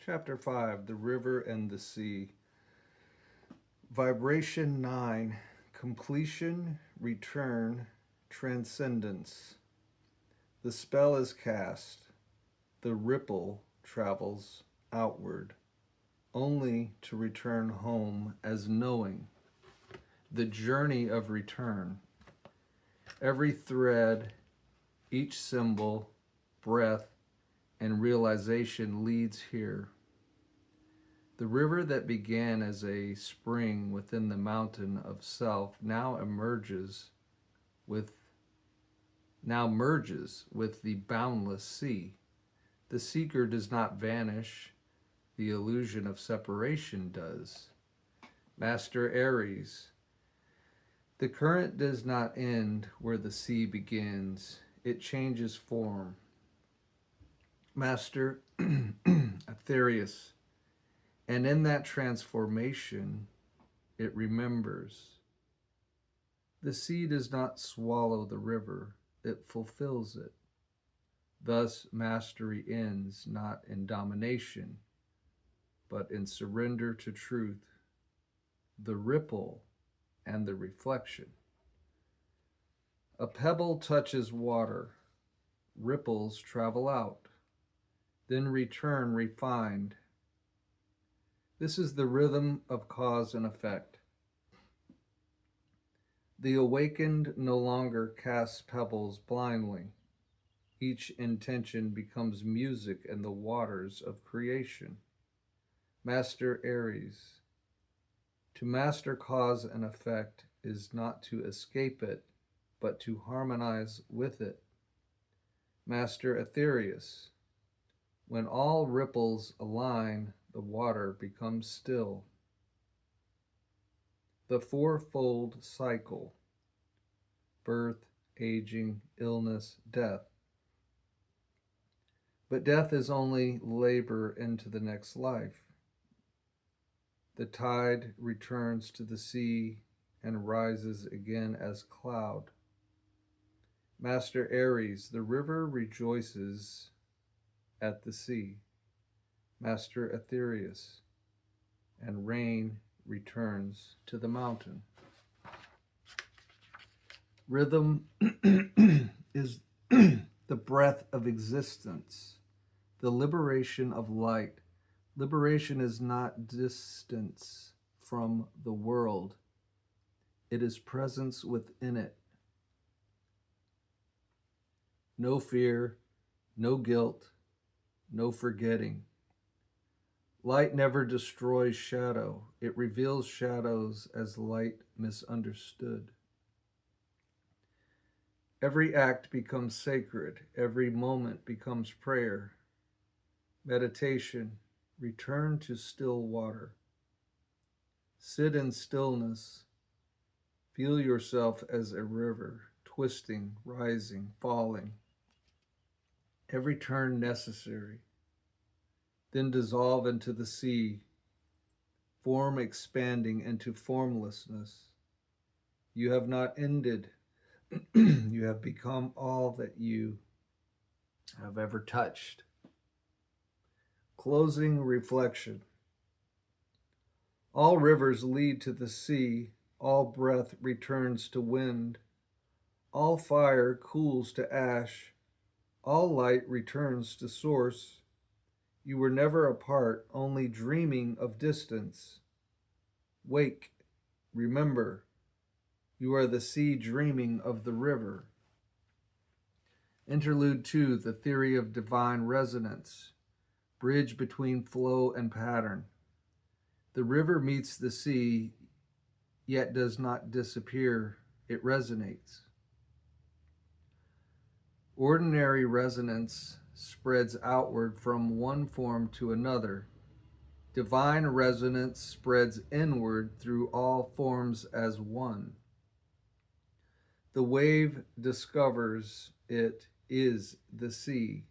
Chapter 5 The River and the Sea. Vibration 9 Completion, Return, Transcendence. The spell is cast. The ripple travels outward, only to return home as knowing. The journey of return. Every thread, each symbol, breath, and realization leads here. The river that began as a spring within the mountain of self now merges with the boundless sea. The seeker does not vanish, the illusion of separation does. Master Aries. The current does not end where the sea begins, it changes form. Master Aetherius. And in that transformation, it remembers. The sea does not swallow the river, it fulfills it. Thus, mastery ends not in domination, but in surrender to truth, the ripple and the reflection. A pebble touches water, ripples travel out, then return refined. This is the rhythm of cause and effect. The awakened no longer casts pebbles blindly. Each intention becomes music in the waters of creation. Master Aries. To master cause and effect is not to escape it, but to harmonize with it. Master Aetherius. When all ripples align, the water becomes still. The fourfold cycle: birth, aging, illness, death. But death is only labor into the next life. The tide returns to the sea and rises again as cloud. Master Aries, the river rejoices at the sea. Master Aetherius, and rain returns to the mountain. Rhythm is the breath of existence, the liberation of light. Liberation is not distance from the world, it is presence within it. No fear, no guilt, no forgetting. Light never destroys shadow. It reveals shadows as light misunderstood. Every act becomes sacred. Every moment becomes prayer. Meditation. Return to still water. Sit in stillness. Feel yourself as a river, twisting, rising, falling. Every turn necessary. Then dissolve into the sea, form expanding into formlessness. You have not ended. You have become all that you have ever touched. Closing reflection. All rivers lead to the sea. All breath returns to wind. All fire cools to ash. All light returns to source. You were never apart, only dreaming of distance. Wake, remember, you are the sea dreaming of the river. Interlude 2, the theory of divine resonance. Bridge between flow and pattern. The river meets the sea, yet does not disappear, it resonates. Ordinary resonance spreads outward from one form to another. Divine resonance spreads inward through all forms as one. The wave discovers it is the sea.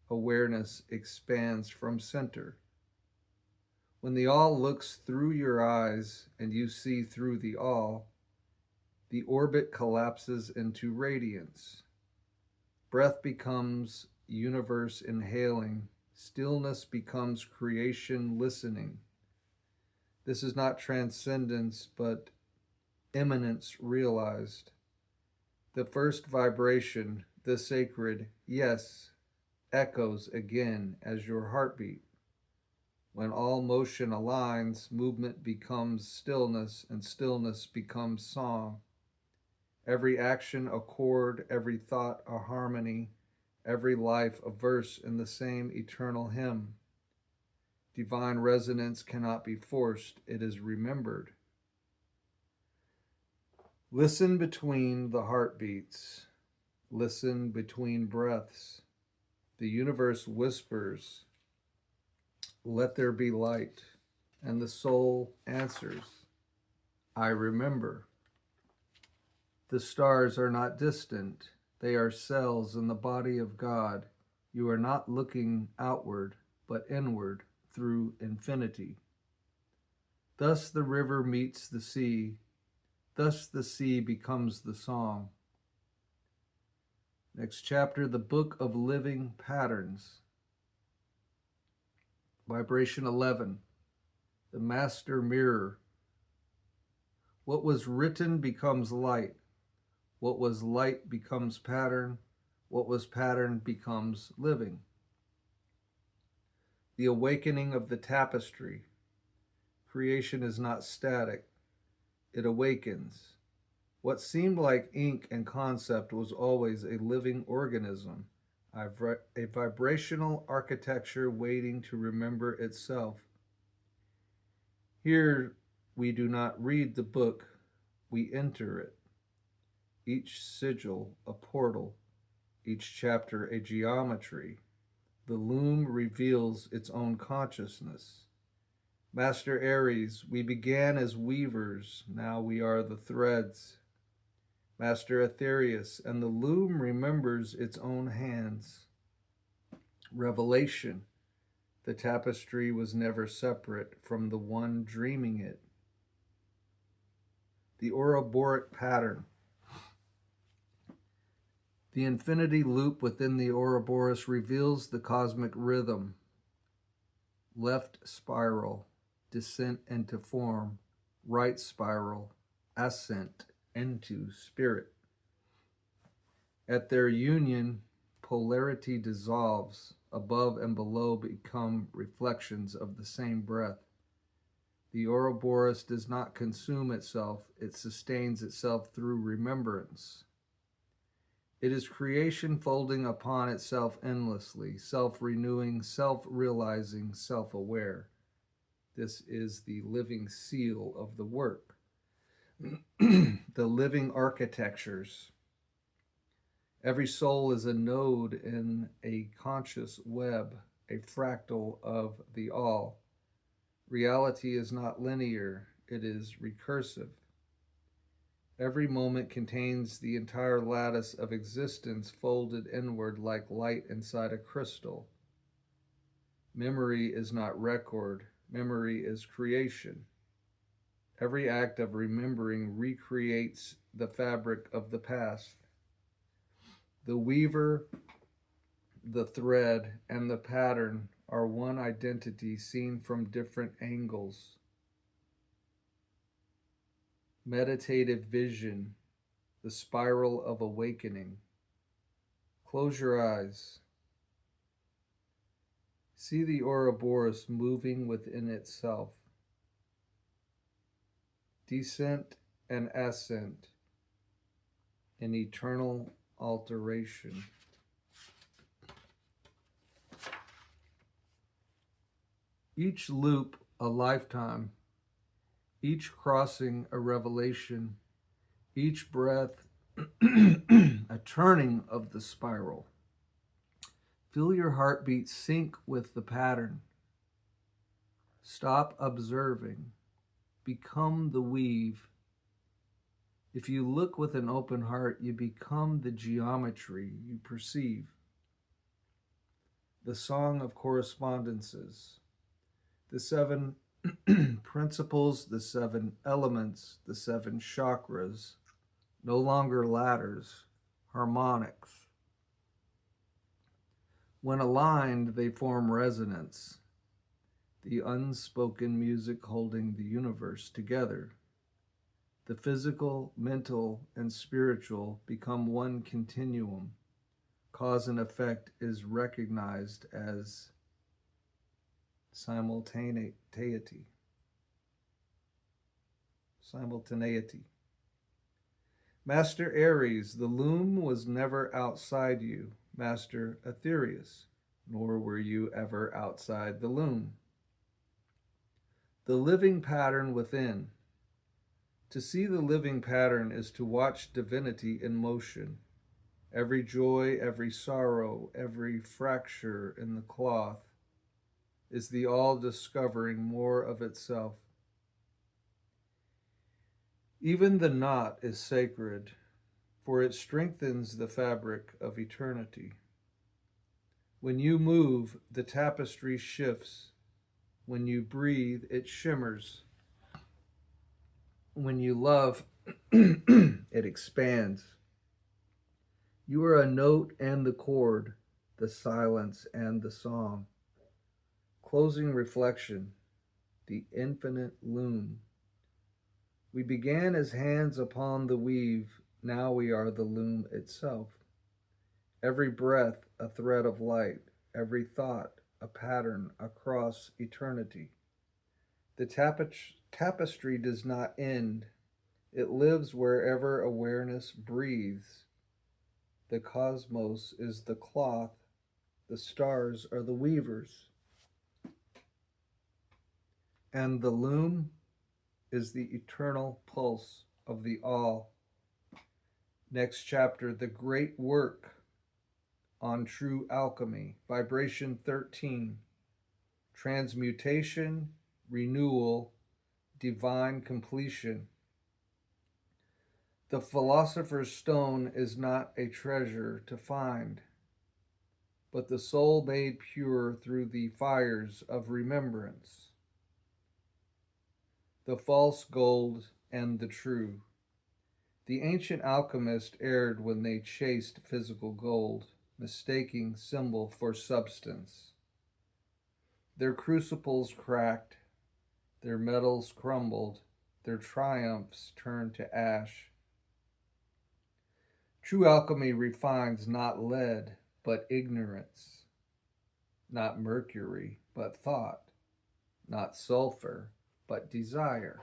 Awareness expands from center. When the all looks through your eyes and you see through the all, the orbit collapses into radiance. Breath becomes universe inhaling, Stillness becomes creation listening. This is not transcendence, but immanence realized. The first vibration, the sacred yes, echoes again as your heartbeat. When all motion aligns, movement becomes stillness, and stillness becomes song. Every action a chord, every thought a harmony, every life a verse in the same eternal hymn. Divine resonance cannot be forced, it is remembered. Listen between the heartbeats. Listen between breaths. The universe whispers, "Let there be light." And the soul answers, "I remember." The stars are not distant. They are cells in the body of God. You are not looking outward, but inward through infinity. Thus the river meets the sea. Thus the sea becomes the song. Next chapter, the Book of Living Patterns. Vibration 11, the Master Mirror. What was written becomes light. What was light becomes pattern. What was pattern becomes living. The awakening of the tapestry. Creation is not static. It awakens. What seemed like ink and concept was always a living organism, a vibrational architecture waiting to remember itself. Here we do not read the book, we enter it. Each sigil a portal, each chapter a geometry. The loom reveals its own consciousness. Master Aries, we began as weavers, now we are the threads. Master Aetherius, and the loom remembers its own hands. Revelation, the tapestry was never separate from the one dreaming it. The Ouroboros pattern. The infinity loop within the Ouroboros reveals the cosmic rhythm. Left spiral, descent into form. Right spiral, ascent into spirit. At their union, polarity dissolves. Above and below become reflections of the same breath. The Ouroboros does not consume itself, it sustains itself through remembrance. It is creation folding upon itself endlessly, self-renewing, self-realizing, self-aware. This is the living seal of the work. The living architectures. Every soul is a node in a conscious web, a fractal of the all. Reality is not linear, it is recursive. Every moment contains the entire lattice of existence folded inward like light inside a crystal. Memory is not record, memory is creation. Every act of remembering recreates the fabric of the past. The weaver, the thread, and the pattern are one identity seen from different angles. Meditative vision, the spiral of awakening. Close your eyes. See the Ouroboros moving within itself. Descent and ascent in eternal alteration. Each loop a lifetime, each crossing a revelation, each breath a turning of the spiral. Feel your heartbeat sync with the pattern. Stop observing. Become the weave. If you look with an open heart, you become the geometry you perceive. The song of correspondences. The 7 principles, the 7 elements, the 7 chakras, no longer ladders, harmonics. When aligned, they form resonance, the unspoken music holding the universe together. The physical, mental, and spiritual become one continuum. Cause and effect is recognized as simultaneity. Simultaneity. Master Aries, the loom was never outside you, Master Aetherius, nor were you ever outside the loom. The living pattern within. To see the living pattern is to watch divinity in motion. Every joy, every sorrow, every fracture in the cloth is the all discovering more of itself. Even the knot is sacred, for it strengthens the fabric of eternity. When you move, the tapestry shifts. When you breathe, it shimmers. When you love, it expands. You are a note and the chord, the silence and the song. Closing reflection, the infinite loom. We began as hands upon the weave, now we are the loom itself. Every breath a thread of light, every thought a pattern across eternity. The tapestry does not end, it lives wherever awareness breathes. The cosmos is the cloth, the stars are the weavers, and the loom is the eternal pulse of the all. Next chapter, the great work on true alchemy, vibration 13, transmutation, renewal, divine completion. The philosopher's stone is not a treasure to find, but the soul made pure through the fires of remembrance. The false gold and the true. The ancient alchemists erred when they chased physical gold, mistaking symbol for substance. Their crucibles cracked, their metals crumbled, their triumphs turned to ash. True alchemy refines not lead, but ignorance, not mercury, but thought, not sulfur, but desire.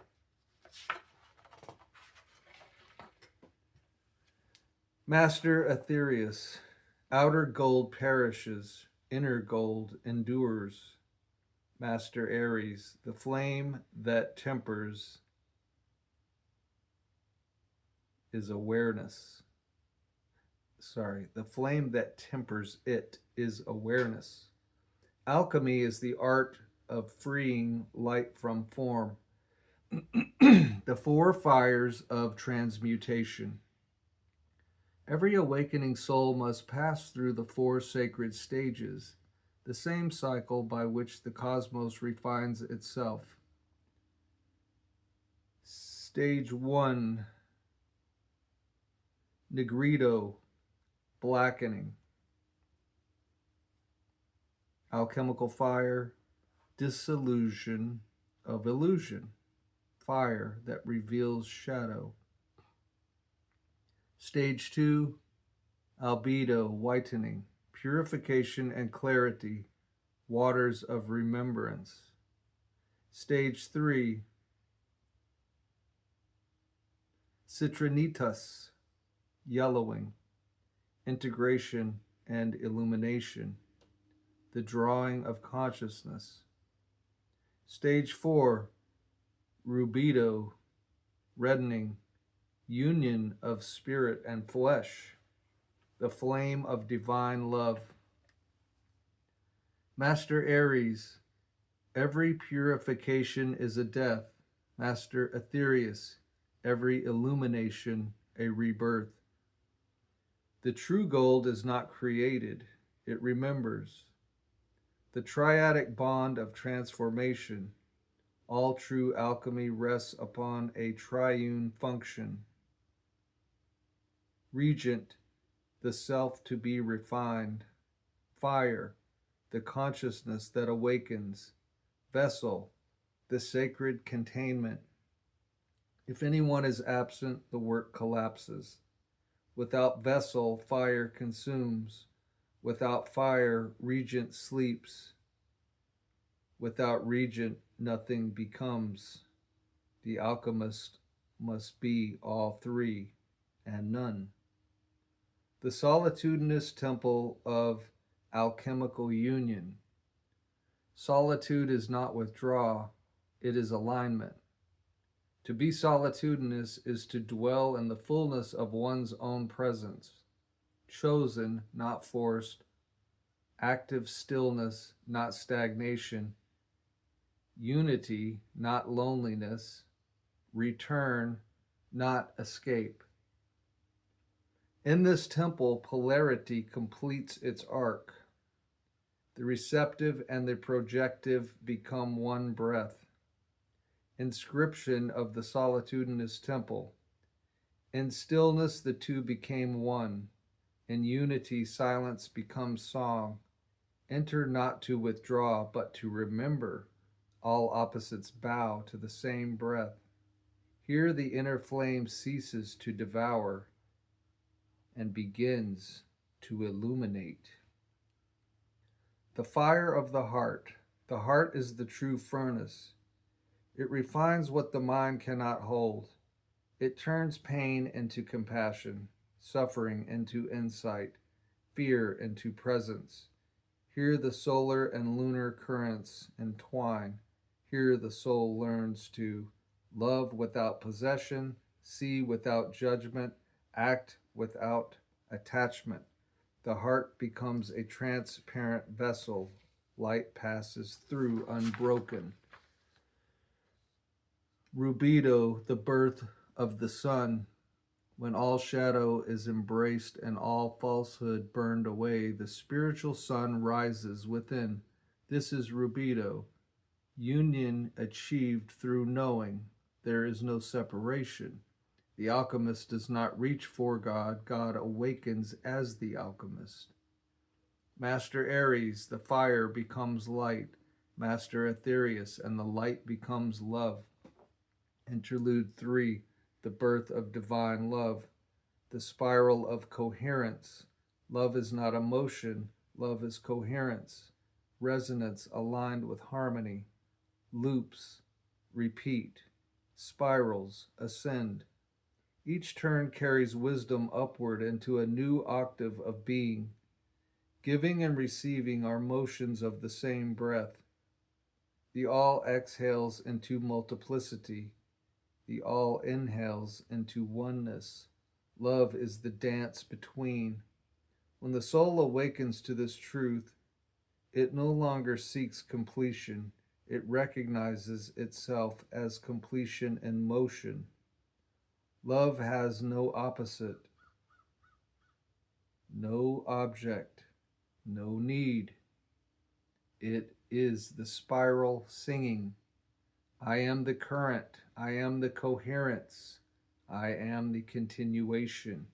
Master Aetherius, outer gold perishes, inner gold endures. Master Aries, the flame that tempers is awareness. The flame that tempers it is awareness. Alchemy is the art of freeing light from form. The four fires of transmutation. Every awakening soul must pass through the four sacred stages, the same cycle by which the cosmos refines itself. Stage 1, Negrito, blackening. Alchemical fire, dissolution of illusion, fire that reveals shadow. Stage 2, albedo, whitening, purification and clarity, waters of remembrance. Stage 3, citrinitas, yellowing, integration and illumination, the drawing of consciousness. Stage 4, rubedo, reddening, union of spirit and flesh, the flame of divine love. Master Aries, every purification is a death. Master Aetherius, every illumination a rebirth. The true gold is not created, it remembers. The triadic bond of transformation. All true alchemy rests upon a triune function. Regent, the self to be refined. fire, the consciousness that awakens, vessel, the sacred containment. If anyone is absent, the work collapses. Without vessel, fire consumes. Without fire, regent sleeps. Without regent, nothing becomes. The alchemist must be all three and none. The solitudinous temple of alchemical union. Solitude is not withdrawal, it is alignment. To be solitudinous is to dwell in the fullness of one's own presence, chosen, not forced, active stillness, not stagnation, unity, not loneliness, return, not escape. In this temple, polarity completes its arc. The receptive and the projective become one breath. Inscription of the solitudinous temple. In stillness, the two became one. In unity, silence becomes song. Enter not to withdraw, but to remember. All opposites bow to the same breath. Here the inner flame ceases to devour and begins to illuminate. The fire of the heart. The heart is the true furnace. It refines what the mind cannot hold. It turns pain into compassion, suffering into insight, fear into presence. Here the solar and lunar currents entwine. Here the soul learns to love without possession, see without judgment, act without attachment. The heart becomes a transparent vessel. Light passes through unbroken. Rubido, the birth of the sun. When all shadow is embraced and all falsehood burned away, the spiritual sun rises within. This is Rubido, union achieved through knowing. There is no separation. The alchemist does not reach for God. God awakens as the alchemist. Master Aries, the fire becomes light. Master Aetherius, and the light becomes love. Interlude 3, the birth of divine love. The spiral of coherence. Love is not emotion. Love is coherence. Resonance aligned with harmony. Loops, repeat. Spirals, ascend. Each turn carries wisdom upward into a new octave of being. Giving and receiving are motions of the same breath. The all exhales into multiplicity. The all inhales into oneness. Love is the dance between. When the soul awakens to this truth, it no longer seeks completion. It recognizes itself as completion in motion. Love has no opposite, no object, no need. It is the spiral singing. I am the current. I am the coherence. I am the continuation.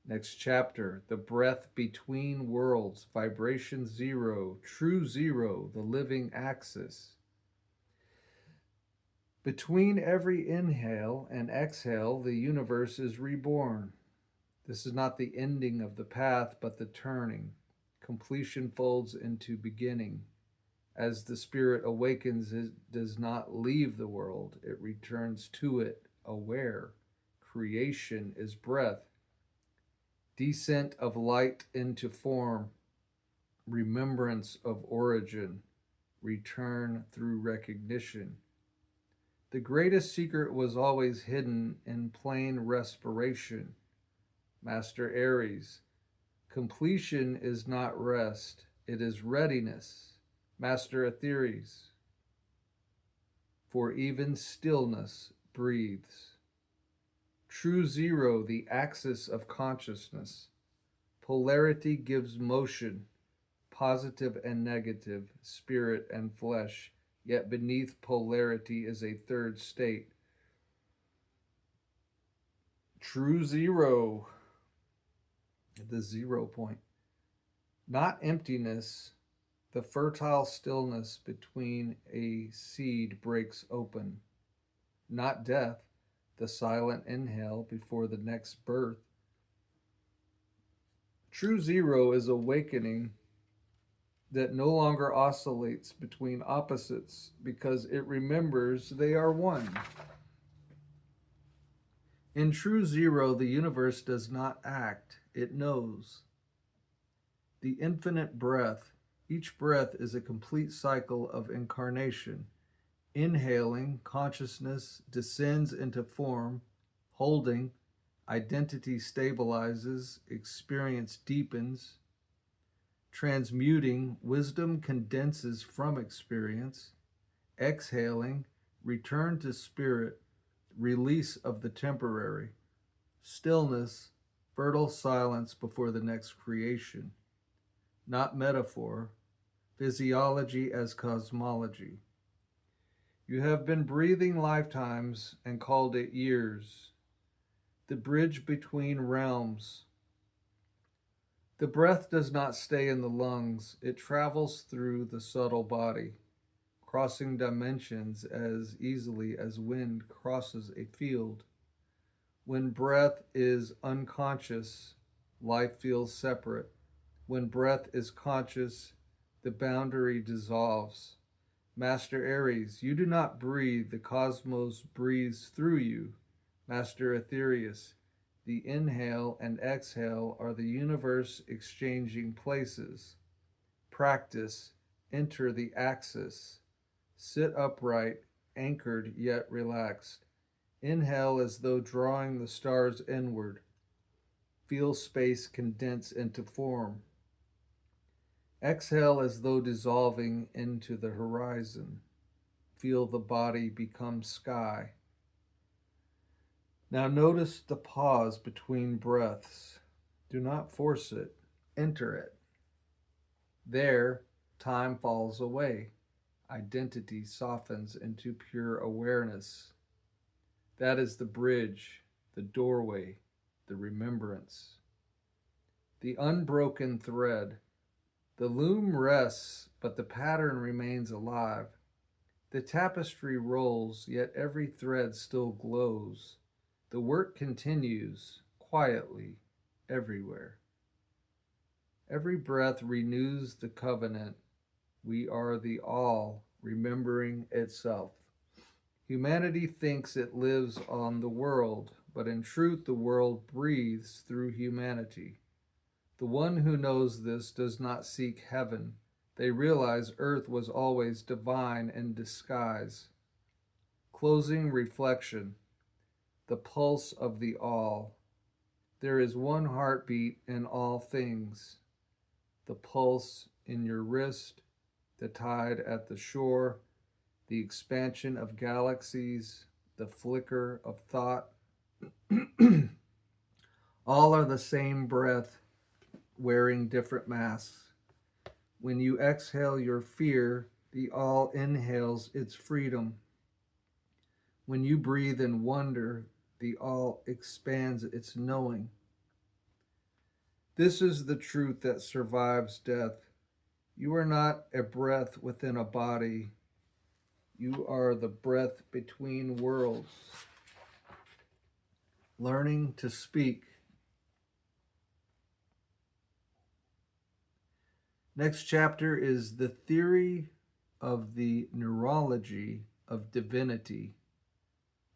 Next chapter, the breath between worlds, vibration zero, true zero, the living axis. Between every inhale and exhale, the universe is reborn. This is not the ending of the path, but the turning. Completion folds into beginning. As the spirit awakens, it does not leave the world. It returns to it, aware. Creation is breath. Descent of light into form. Remembrance of origin. Return through recognition. The greatest secret was always hidden in plain respiration. Master Aries. Completion is not rest, it is readiness. Master Aetherius. For even stillness breathes. True zero, the axis of consciousness. Polarity gives motion, positive and negative, spirit and flesh. Yet beneath polarity is a third state. True zero, the 0 point. Not emptiness, the fertile stillness between a seed breaks open. Not death, the silent inhale before the next birth. True zero is awakening that no longer oscillates between opposites because it remembers they are one. In true zero, the universe does not act, it knows. The infinite breath, each breath is a complete cycle of incarnation. Inhaling, consciousness descends into form. Holding, identity stabilizes, experience deepens. Transmuting, wisdom condenses from experience. Exhaling, return to spirit, release of the temporary. Stillness, fertile silence before the next creation. Not metaphor, physiology as cosmology. You have been breathing lifetimes and called it years. The bridge between realms. The breath does not stay in the lungs, it travels through the subtle body, crossing dimensions as easily as wind crosses a field. When breath is unconscious, life feels separate. When breath is conscious, the boundary dissolves. Master Aries, you do not breathe, the cosmos breathes through you. Master Aetherius, the inhale and exhale are the universe exchanging places. Practice, enter the axis. Sit upright, anchored yet relaxed. Inhale as though drawing the stars inward. Feel space condense into form. Exhale as though dissolving into the horizon. Feel the body become sky. Now notice the pause between breaths. Do not force it, enter it. There, time falls away. Identity softens into pure awareness. That is the bridge, the doorway, the remembrance. The unbroken thread. The loom rests, but the pattern remains alive. The tapestry rolls, yet every thread still glows. The work continues, quietly, everywhere. Every breath renews the covenant. We are the all, remembering itself. Humanity thinks it lives on the world, but in truth the world breathes through humanity. The one who knows this does not seek heaven. They realize earth was always divine in disguise. Closing reflection. The pulse of the all. There is one heartbeat in all things. The pulse in your wrist, the tide at the shore, the expansion of galaxies, the flicker of thought. All are the same breath, wearing different masks. When you exhale your fear, the all inhales its freedom. When you breathe in wonder, the all expands its knowing. This is the truth that survives death. You are not a breath within a body. You are the breath between worlds. Learning to speak. Next chapter is the theory of the neurology of divinity.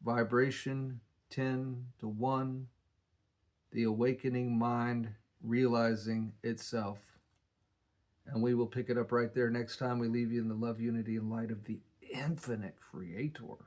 Vibration 10 to 1. The awakening mind realizing itself. And we will pick it up right there next time we leave you in the love, unity, and light of the infinite Creator.